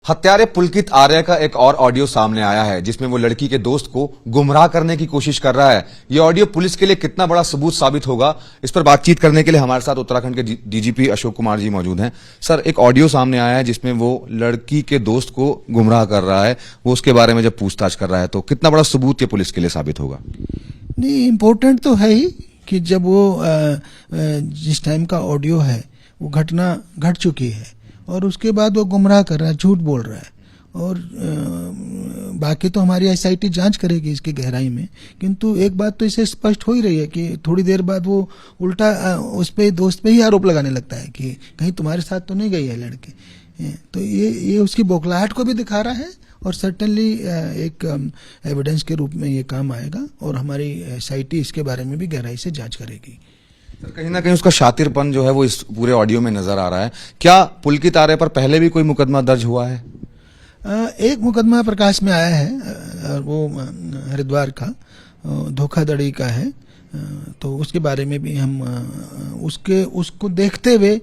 हत्यारे पुलकित आर्य का एक और ऑडियो सामने आया है जिसमें वो लड़की के दोस्त को गुमराह करने की कोशिश कर रहा है। ये ऑडियो पुलिस के लिए कितना बड़ा सबूत साबित होगा, इस पर बातचीत करने के लिए हमारे साथ उत्तराखंड के डीजीपी अशोक कुमार जी मौजूद हैं। सर, एक ऑडियो सामने आया है जिसमें वो लड़की के दोस्त को गुमराह कर रहा है, वो उसके बारे में जब पूछताछ कर रहा है तो कितना बड़ा सबूत ये पुलिस के लिए साबित होगा? नहीं, इम्पोर्टेंट तो है ही कि जब वो जिस टाइम का ऑडियो है वो घटना घट चुकी है और उसके बाद वो गुमराह कर रहा है, झूठ बोल रहा है। और बाकी तो हमारी एसआईटी जांच करेगी इसकी गहराई में, किंतु एक बात तो इसे स्पष्ट हो ही रही है कि थोड़ी देर बाद वो उल्टा उस पे दोस्त पे ही आरोप लगाने लगता है कि कहीं तुम्हारे साथ तो नहीं गई है लड़की। तो ये उसकी बौखलाहट को भी दिखा रहा है और सर्टेनली एक एविडेंस के रूप में ये काम आएगा और हमारी एसआईटी इसके बारे में भी गहराई से जांच करेगी। कहीं ना कहीं उसका शातिरपन जो है वो इस पूरे ऑडियो में नजर आ रहा है। क्या पुलकित आर्य पर पहले भी कोई मुकदमा दर्ज हुआ है? एक मुकदमा प्रकाश में आया है, वो हरिद्वार का धोखाधड़ी का है। तो उसके बारे में भी हम उसको देखते हुए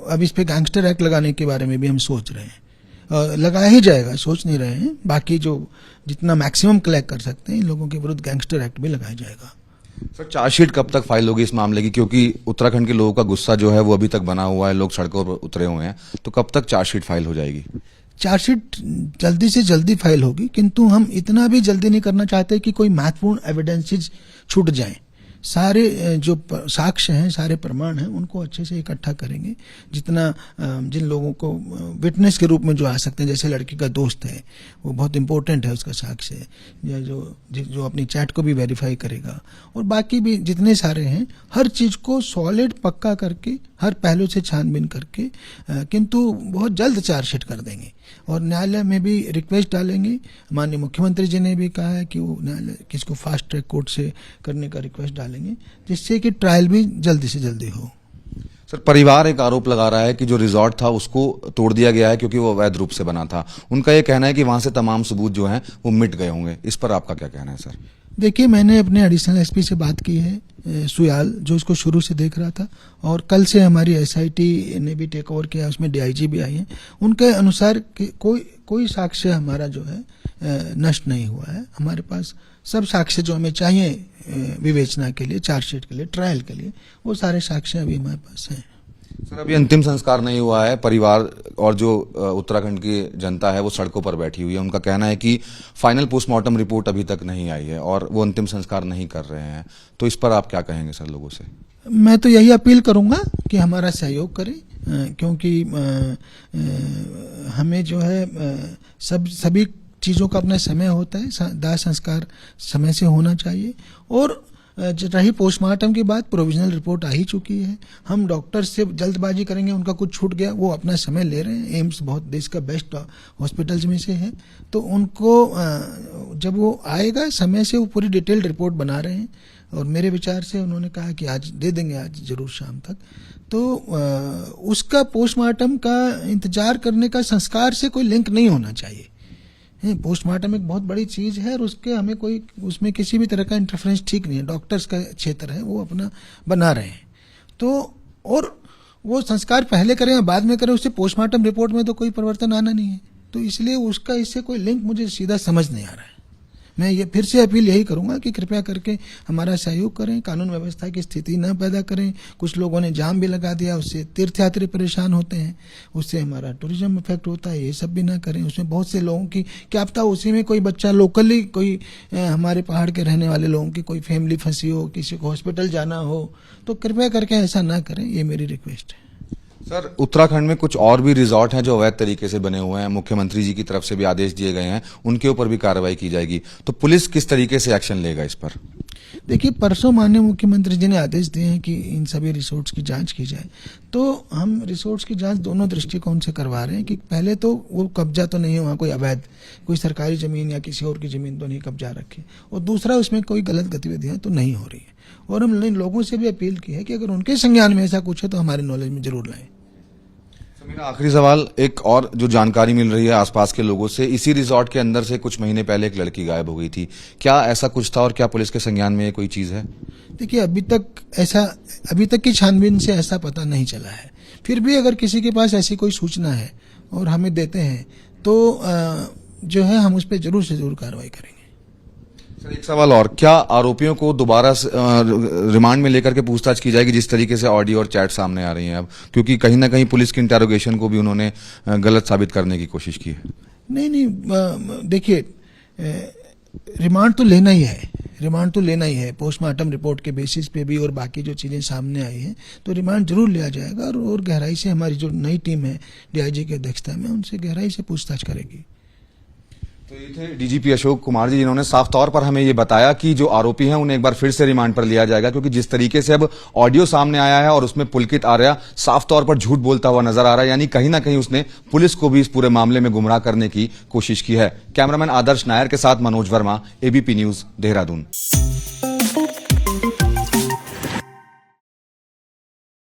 अब इस पे गैंगस्टर एक्ट लगाने के बारे में भी हम सोच रहे हैं। लगा ही जाएगा, सोच नहीं रहे हैं। बाकी जो जितना मैक्सिमम कलेक्ट कर सकते हैं इन लोगों के विरुद्ध गैंगस्टर एक्ट भी लगाया जाएगा। सर, चार्जशीट कब तक फाइल होगी इस मामले की? क्योंकि उत्तराखंड के लोगों का गुस्सा जो है वो अभी तक बना हुआ है, लोग सड़कों पर उतरे हुए हैं, तो कब तक चार्जशीट फाइल हो जाएगी? चार्जशीट जल्दी से जल्दी फाइल होगी, किंतु हम इतना भी जल्दी नहीं करना चाहते कि कोई महत्वपूर्ण एविडेंसेस छूट जाएं। सारे जो साक्ष्य हैं, सारे प्रमाण हैं, उनको अच्छे से इकट्ठा करेंगे। जितना जिन लोगों को विटनेस के रूप में जो आ सकते हैं, जैसे लड़की का दोस्त है, वो बहुत इंपॉर्टेंट है, उसका साक्ष्य है, या जो अपनी चैट को भी वेरीफाई करेगा, और बाकी भी जितने सारे हैं, हर चीज को सॉलिड पक्का करके, हर पहलू से छानबीन करके, किंतु बहुत जल्द चार्जशीट कर देंगे। और न्यायालय में भी रिक्वेस्ट डालेंगे। माननीय मुख्यमंत्री जी ने भी कहा है कि वो न्यायालय किसको फास्ट ट्रैक कोर्ट से करने का रिक्वेस्ट डालेंगे, जिससे कि ट्रायल भी जल्दी से जल्दी हो। सर, परिवार एक आरोप लगा रहा है कि जो रिजॉर्ट था उसको तोड़ दिया गया है क्योंकि वो अवैध रूप से बना था। उनका ये कहना है कि वहां से तमाम सबूत जो हैं वो मिट गए होंगे। इस पर आपका क्या कहना है सर? देखिए, मैंने अपने एडिशनल एसपी से बात की है, सुयाल, जो इसको शुरू से देख रहा था, और कल से हमारी एसआईटी ने भी टेक ओवर किया, उसमें डीआईजी भी आई हैं। उनके अनुसार कोई साक्ष्य हमारा जो है नष्ट नहीं हुआ है। हमारे पास सब साक्ष्य जो हमें चाहिए विवेचना के लिए, चार्जशीट के लिए, ट्रायल के लिए, वो सारे साक्ष्य अभी हमारे पास हैं। सर, अभी अंतिम संस्कार नहीं हुआ है। परिवार और जो उत्तराखंड की जनता है वो सड़कों पर बैठी हुई है। उनका कहना है कि फाइनल पोस्टमार्टम रिपोर्ट अभी तक नहीं आई है और वो अंतिम संस्कार नहीं कर रहे हैं। तो इस पर आप क्या कहेंगे सर लोगों से? मैं तो यही अपील करूंगा कि हमारा सहयोग करें, क्योंकि हमें जो है सभी चीज़ों का अपना समय होता है। दाह संस्कार समय से होना चाहिए। और रही पोस्टमार्टम की बात, प्रोविजनल रिपोर्ट आ ही चुकी है। हम डॉक्टर से जल्दबाजी करेंगे, उनका कुछ छूट गया, वो अपना समय ले रहे हैं। एम्स बहुत देश का बेस्ट हॉस्पिटल्स में से है, तो उनको जब वो आएगा समय से, वो पूरी डिटेल्ड रिपोर्ट बना रहे हैं। और मेरे विचार से उन्होंने कहा कि आज दे देंगे, आज जरूर शाम तक। तो उसका पोस्टमार्टम का इंतजार करने का संस्कार से कोई लिंक नहीं होना चाहिए। पोस्टमार्टम एक बहुत बड़ी चीज है और उसमें किसी भी तरह का इंटरफेरेंस ठीक नहीं है। डॉक्टर्स का क्षेत्र है, वो अपना बना रहे हैं। तो और वो संस्कार पहले करें या बाद में करें, उससे पोस्टमार्टम रिपोर्ट में तो कोई परिवर्तन आना नहीं है। तो इसलिए उसका इससे कोई लिंक मुझे सीधा समझ नहीं आ रहा है। मैं ये फिर से अपील यही करूंगा कि कृपया करके हमारा सहयोग करें, कानून व्यवस्था की स्थिति न पैदा करें। कुछ लोगों ने जाम भी लगा दिया, उससे तीर्थयात्री परेशान होते हैं, उससे हमारा टूरिज्म इफेक्ट होता है। ये सब भी ना करें। उसमें बहुत से लोगों की क्या पता उसी में कोई बच्चा लोकली, कोई हमारे पहाड़ के रहने वाले लोगों की कोई फैमिली फंसी हो, किसी को हॉस्पिटल जाना हो, तो कृपया करके ऐसा ना करें। ये मेरी रिक्वेस्ट है। सर, उत्तराखंड में कुछ और भी रिजॉर्ट हैं जो अवैध तरीके से बने हुए हैं। मुख्यमंत्री जी की तरफ से भी आदेश दिए गए हैं, उनके ऊपर भी कार्रवाई की जाएगी। तो पुलिस किस तरीके से एक्शन लेगा इस पर? देखिए, परसों माननीय मुख्यमंत्री जी ने आदेश दिए हैं कि इन सभी रिसोर्ट्स की जांच की जाए। तो हम रिसोर्ट्स की जांच दोनों दृष्टिकोण से करवा रहे हैं कि पहले तो वो कब्जा तो नहीं है, वहाँ कोई अवैध कोई सरकारी जमीन या किसी और की जमीन तो नहीं कब्जा रखे, और दूसरा उसमें कोई गलत गतिविधियां तो नहीं हो रही है। और हम लोगों से भी अपील की है कि अगर उनके संज्ञान में ऐसा कुछ है तो हमारे नॉलेज में जरूर लाएं। मेरा आखिरी सवाल, एक और जो जानकारी मिल रही है आसपास के लोगों से, इसी रिजॉर्ट के अंदर से कुछ महीने पहले एक लड़की गायब हो गई थी। क्या ऐसा कुछ था और क्या पुलिस के संज्ञान में कोई चीज है? देखिए, अभी तक की छानबीन से ऐसा पता नहीं चला है। फिर भी अगर किसी के पास ऐसी कोई सूचना है और हमें देते हैं तो जो है हम उस पर जरूर से जरूर कार्रवाई करेंगे। सर एक सवाल और, क्या आरोपियों को दोबारा रिमांड में लेकर के पूछताछ की जाएगी जिस तरीके से ऑडियो और चैट सामने आ रही हैं अब, क्योंकि कहीं ना कहीं पुलिस की इंटेरोगेशन को भी उन्होंने गलत साबित करने की कोशिश की है? नहीं, देखिए रिमांड तो लेना ही है, रिमांड तो लेना ही है। पोस्टमार्टम रिपोर्ट के बेसिस पे भी और बाकी जो चीज़ें सामने आई हैं तो रिमांड जरूर लिया जाएगा और गहराई से हमारी जो नई टीम है डीआईजी की अध्यक्षता में उनसे गहराई से पूछताछ करेगी। तो ये थे डीजीपी अशोक कुमार जी, जिन्होंने साफ तौर पर हमें ये बताया कि जो आरोपी हैं उन्हें एक बार फिर से रिमांड पर लिया जाएगा, क्योंकि जिस तरीके से अब ऑडियो सामने आया है और उसमें पुलकित आर्या साफ तौर पर झूठ बोलता हुआ नजर आ रहा है, यानी कहीं ना कहीं उसने पुलिस को भी इस पूरे मामले में गुमराह करने की कोशिश की है। कैमरामैन आदर्श नायर के साथ मनोज वर्मा, एबीपी न्यूज, देहरादून।